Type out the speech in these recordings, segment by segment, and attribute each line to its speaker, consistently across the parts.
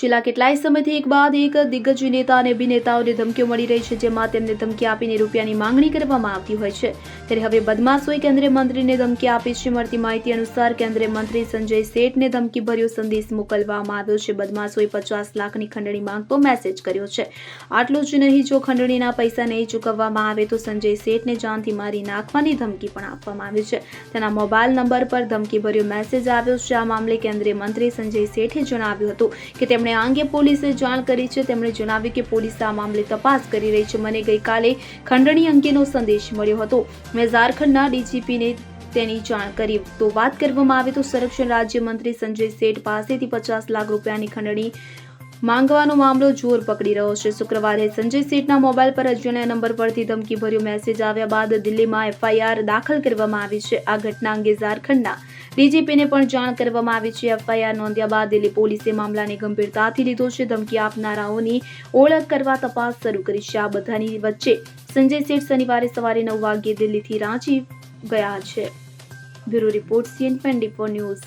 Speaker 1: છેલ્લા કેટલાય સમયથી એક બાદ એક દિગ્ગજ નેતા અને અભિનેતાઓને ધમકીઓ મળી રહી છે, જેમાં તેમને ધમકી આપીને રૂપિયાની માંગણી કરવામાં આવતી હોય છે। ત્યારે હવે બદમાશોએ કેન્દ્રીય મંત્રીને ધમકી આપી છે। મળતી માહિતી અનુસાર કેન્દ્રીય મંત્રી સંજય સેઠને ધમકીભર્યો સંદેશ મોકલવામાં આવ્યો છે। બદમાશોએ 50 લાખની ખંડણી માંગતો મેસેજ કર્યો છે। આટલું જ નહીં, જો ખંડણીના પૈસા નહીં ચૂકવવામાં આવે તો સંજય સેઠને જાનથી મારી નાખવાની ધમકી પણ આપવામાં આવી છે। તેના મોબાઈલ નંબર પર ધમકીભર્યો મેસેજ આવ્યો છે। આ મામલે કેન્દ્રીય મંત્રી સંજય સેઠે જણાવ્યું હતું કે તેમણે આ અંગે પોલીસે જાણ કરી છે। તેમણે જણાવ્યું કે પોલીસ આ મામલે તપાસ કરી રહી છે। મને ગઈકાલે ખંડણી અંગેનો સંદેશ મળ્યો હતો। મેં ઝારખંડના ડીજીપીને તેની જાણ કરી તો વાત કરવામાં આવે તો સંરક્ષણ રાજ્યમંત્રી સંજય સેઠ પાસેથી 50 લાખ રૂપિયાની ખંડણી માંગવાનો મામલો જોર પકડી રહ્યો છે। શુક્રવારે સંજય સેઠના મોબાઈલ પર અજાણ્યા નંબર પરથી ધમકીભર્યો મેસેજ આવ્યા બાદ દિલ્હીમાં એફઆઈઆર દાખલ કરવામાં આવી છે। આ ઘટના અંગે ઝારખંડના ડીજીપીને પણ જાણ કરવામાં આવી છે। એફઆઈઆર નોંધ્યા બાદ દિલ્હી પોલીસે મામલાને ગંભીરતાથી લીધો છે। ધમકી આપનારાઓની ઓળખ કરવા તપાસ શરૂ કરી છે। આ બધાની વચ્ચે સંજય સેઠ શનિવારે સવારે 9 વાગ્યે દિલ્હીથી રાંચી ગયા છે। Bureau report CN24 news.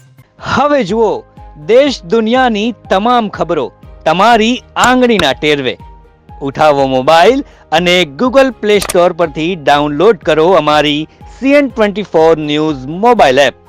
Speaker 2: હવે જુઓ દેશ દુનિયાની તમામ ખબરો તમારી આંગળીના ટેરવે। ઉઠાવો મોબાઈલ અને Google Play Store પરથી ડાઉનલોડ કરો અમારી CN24 ન્યૂઝ મોબાઈલ એપ।